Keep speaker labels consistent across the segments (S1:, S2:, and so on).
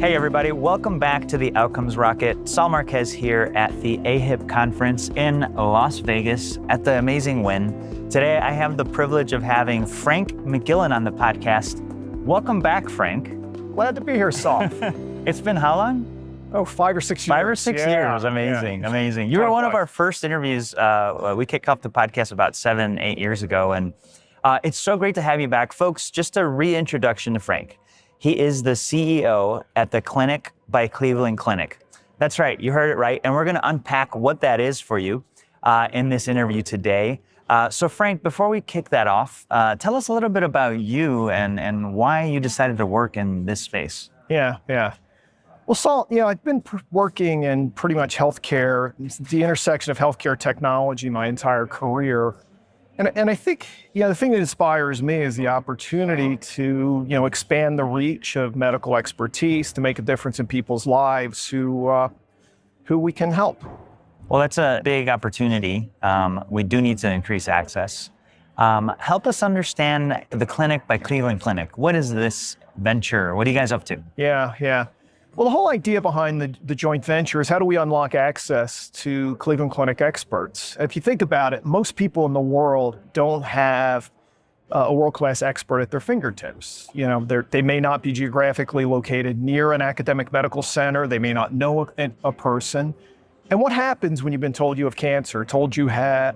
S1: Hey everybody, welcome back to the Outcomes Rocket. Saul Marquez here at the AHIP conference in Las Vegas at the Amazing Win. Today I have the privilege of having Frank McGillin on the podcast. Welcome back, Frank.
S2: Glad to be here, Saul.
S1: It's been how long?
S2: Oh, 5 or 6 years.
S1: 5 or 6 years, amazing, amazing. You were one of our first interviews. We kicked off the podcast about 7-8 years ago, and it's so great to have you back. Folks, just a reintroduction to Frank. He is the CEO at the Clinic by Cleveland Clinic. That's right, you heard it right. And we're gonna unpack what that is for you in this interview today. So Frank, before we kick that off, tell us a little bit about you and why you decided to work in this space.
S2: Yeah. Well, Saul, I've been working in pretty much healthcare, the intersection of healthcare technology my entire career. And I think, the thing that inspires me is the opportunity to, expand the reach of medical expertise to make a difference in people's lives who we can help.
S1: Well, that's a big opportunity. We do need to increase access. Help us understand the Clinic by Cleveland Clinic. What is this venture? What are you guys up to?
S2: Yeah. Well, the whole idea behind the joint venture is how do we unlock access to Cleveland Clinic experts? If you think about it, most people in the world don't have a world-class expert at their fingertips. They may not be geographically located near an academic medical center. They may not know a person. And what happens when you've been told you have cancer, told you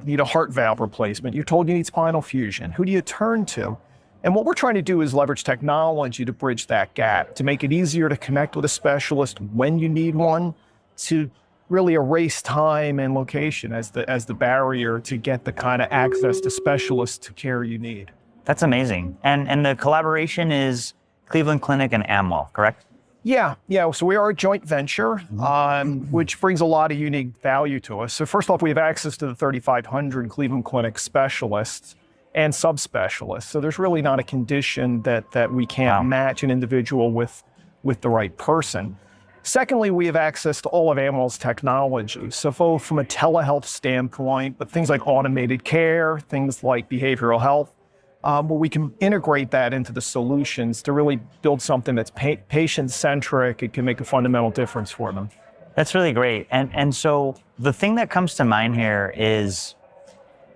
S2: need a heart valve replacement, you're told you need spinal fusion? Who do you turn to? And what we're trying to do is leverage technology to bridge that gap, to make it easier to connect with a specialist when you need one, to really erase time and location as the barrier to get the kind of access to specialists to care you need.
S1: That's amazing. And the collaboration is Cleveland Clinic and Amwell, correct?
S2: Yeah. So we are a joint venture, which brings a lot of unique value to us. So first off, we have access to the 3,500 Cleveland Clinic specialists and subspecialists. So there's really not a condition that we can't match an individual with the right person. Secondly, we have access to all of Amwell's technology. So both from a telehealth standpoint, but things like automated care, things like behavioral health, where we can integrate that into the solutions to really build something that's patient-centric. It can make a fundamental difference for them.
S1: That's really great. And so the thing that comes to mind here is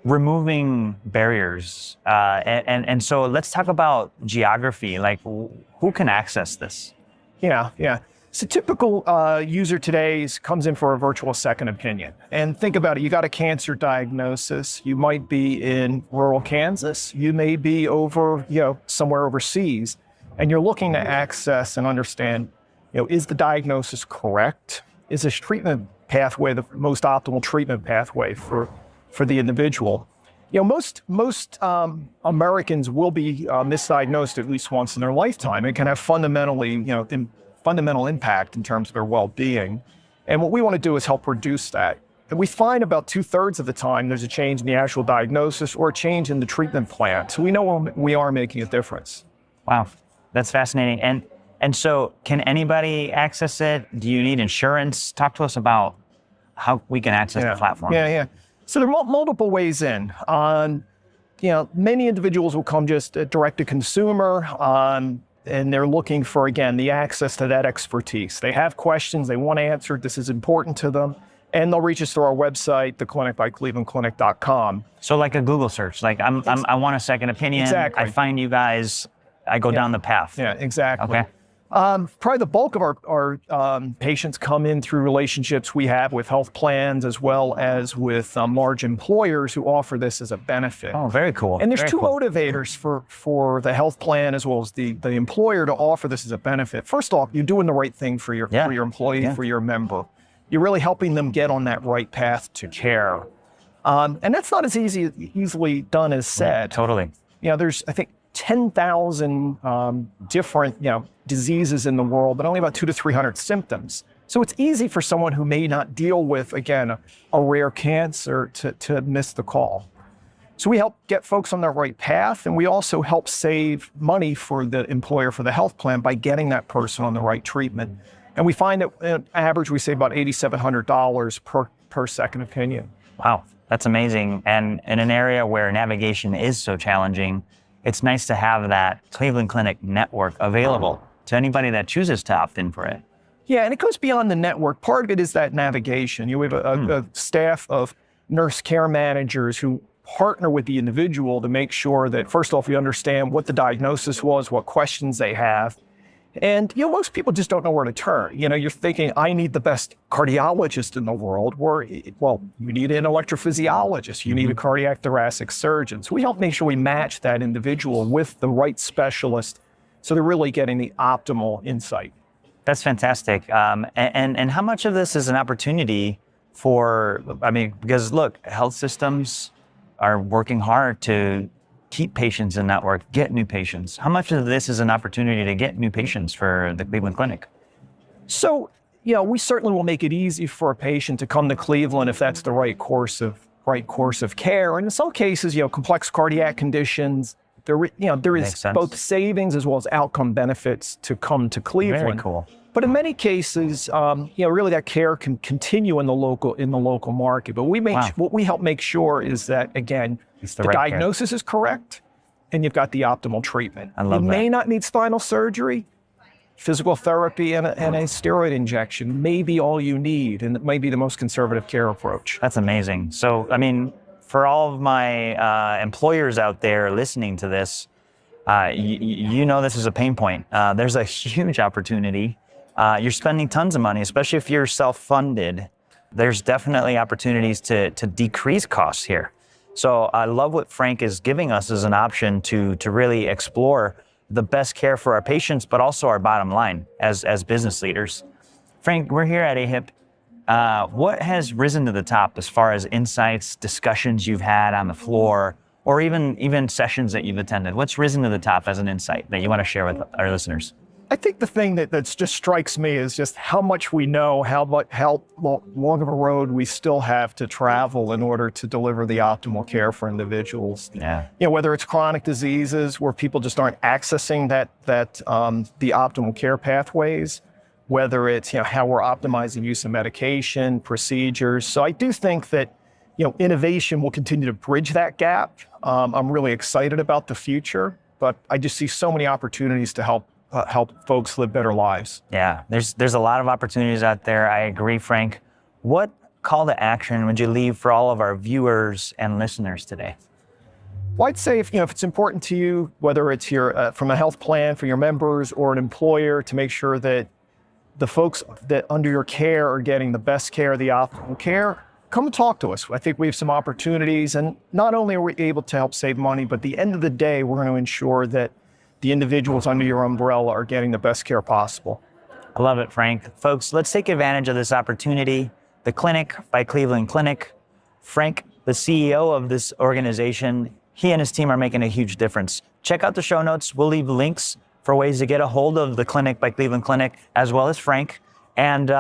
S1: removing barriers. And so let's talk about geography. Like, who can access this?
S2: Yeah. So typical user today comes in for a virtual second opinion. And think about it, you got a cancer diagnosis. You might be in rural Kansas. You may be over, somewhere overseas. And you're looking to access and understand, is the diagnosis correct? Is this treatment pathway the most optimal treatment pathway for the individual? Most Americans will be misdiagnosed at least once in their lifetime. It can have fundamental impact in terms of their well-being. And what we want to do is help reduce that. And we find about 2/3 of the time there's a change in the actual diagnosis or a change in the treatment plan. So we know we are making a difference.
S1: Wow, that's fascinating. And so can anybody access it? Do you need insurance? Talk to us about how we can access the platform.
S2: Yeah. So there are multiple ways in. Many individuals will come just direct to consumer, and they're looking for, again, the access to that expertise. They have questions they want answered. This is important to them. And they'll reach us through our website, theclinicbyclevelandclinic.com.
S1: So like a Google search, like I want a second opinion.
S2: Exactly.
S1: I find you guys, I go down the path.
S2: Yeah, exactly.
S1: Okay.
S2: Probably the bulk of our patients come in through relationships we have with health plans as well as with large employers who offer this as a benefit.
S1: Oh, very cool.
S2: And there's two motivators for the health plan as well as the employer to offer this as a benefit. First off, you're doing the right thing for your employee, for your member. You're really helping them get on that right path to care. And that's not as easily done as said.
S1: Totally.
S2: There's, I think, 10,000 different diseases in the world, but only about 200 to 300 symptoms. So it's easy for someone who may not deal with, again, a rare cancer to miss the call. So we help get folks on the right path, and we also help save money for the employer for the health plan by getting that person on the right treatment. And we find that on average, we save about $8,700 per second opinion.
S1: Wow, that's amazing. And in an area where navigation is so challenging, it's nice to have that Cleveland Clinic network available to anybody that chooses to opt in for it.
S2: Yeah, and it goes beyond the network. Part of it is that navigation. We have a staff of nurse care managers who partner with the individual to make sure that, first off, we understand what the diagnosis was, what questions they have. And, most people just don't know where to turn. You're thinking, I need the best cardiologist in the world. Well, you need an electrophysiologist. You need a cardiac thoracic surgeon. So we help make sure we match that individual with the right specialist so they're really getting the optimal insight.
S1: That's fantastic. And how much of this is an opportunity because look, health systems are working hard to keep patients in network, get new patients. How much of this is an opportunity to get new patients for the Cleveland Clinic?
S2: So, we certainly will make it easy for a patient to come to Cleveland if that's the right course of care. And in some cases, complex cardiac conditions, there is both savings as well as outcome benefits to come to Cleveland.
S1: Very cool.
S2: But in many cases, really that care can continue in the local market. But what we help make sure is that, again, the diagnosis is correct and you've got the optimal treatment.
S1: I love that.
S2: You may not need spinal surgery. Physical therapy and a steroid injection may be all you need, and it may be the most conservative care approach.
S1: That's amazing. So, for all of my employers out there listening to this, this is a pain point. There's a huge opportunity. You're spending tons of money, especially if you're self-funded. There's definitely opportunities to decrease costs here. So I love what Frank is giving us as an option to really explore the best care for our patients, but also our bottom line as business leaders. Frank, we're here at AHIP. What has risen to the top as far as insights, discussions you've had on the floor, or even sessions that you've attended? What's risen to the top as an insight that you want to share with our listeners?
S2: I think the thing that just strikes me is just how much we know, how long of a road we still have to travel in order to deliver the optimal care for individuals.
S1: Yeah.
S2: Whether it's chronic diseases where people just aren't accessing the optimal care pathways, whether it's how we're optimizing use of medication, procedures. So I do think that innovation will continue to bridge that gap. I'm really excited about the future, but I just see so many opportunities to help folks live better lives.
S1: Yeah, there's a lot of opportunities out there. I agree, Frank. What call to action would you leave for all of our viewers and listeners today?
S2: Well, I'd say if it's important to you, whether it's from a health plan for your members or an employer, to make sure that the folks that under your care are getting the best care, the optimal care, come and talk to us. I think we have some opportunities, and not only are we able to help save money, but at the end of the day, we're going to ensure that the individuals under your umbrella are getting the best care possible.
S1: I love it, Frank. Folks, let's take advantage of this opportunity. The Clinic by Cleveland Clinic. Frank, the CEO of this organization, he and his team are making a huge difference. Check out the show notes. We'll leave links for ways to get a hold of the Clinic by Cleveland Clinic, as well as Frank. And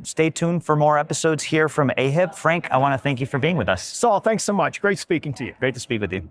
S1: stay tuned for more episodes here from AHIP. Frank, I want to thank you for being with us.
S2: Saul, thanks so much. Great speaking to you.
S1: Great to speak with you.